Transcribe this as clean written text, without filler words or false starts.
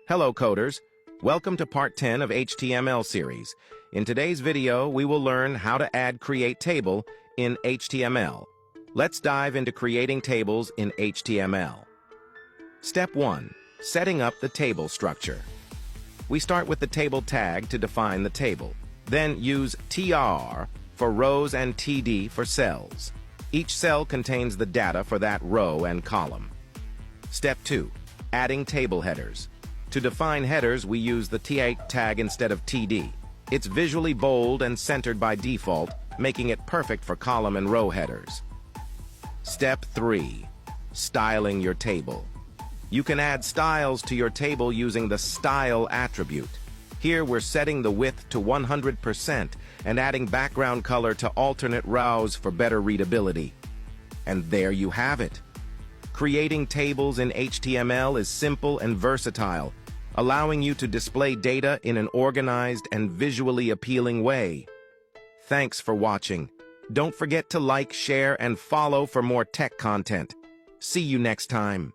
Hello coders, welcome to part 10 of HTML series. In today's video, we will learn how to add create table in HTML. Let's dive into creating tables in HTML. Step 1. Setting up the table structure. We start with the table tag to define the table. Then use TR for rows and TD for cells. Each cell contains the data for that row and column. Step 2. Adding table headers. To define headers, we use the T8 tag instead of TD. It's visually bold and centered by default, making it perfect for column and row headers. Step 3. Styling your table. You can add styles to your table using the Style attribute. Here we're setting the width to 100% and adding background color to alternate rows for better readability. And there you have it. Creating tables in HTML is simple and versatile, allowing you to display data in an organized and visually appealing way. Thanks for watching. Don't forget to like, share, and follow for more tech content. See you next time.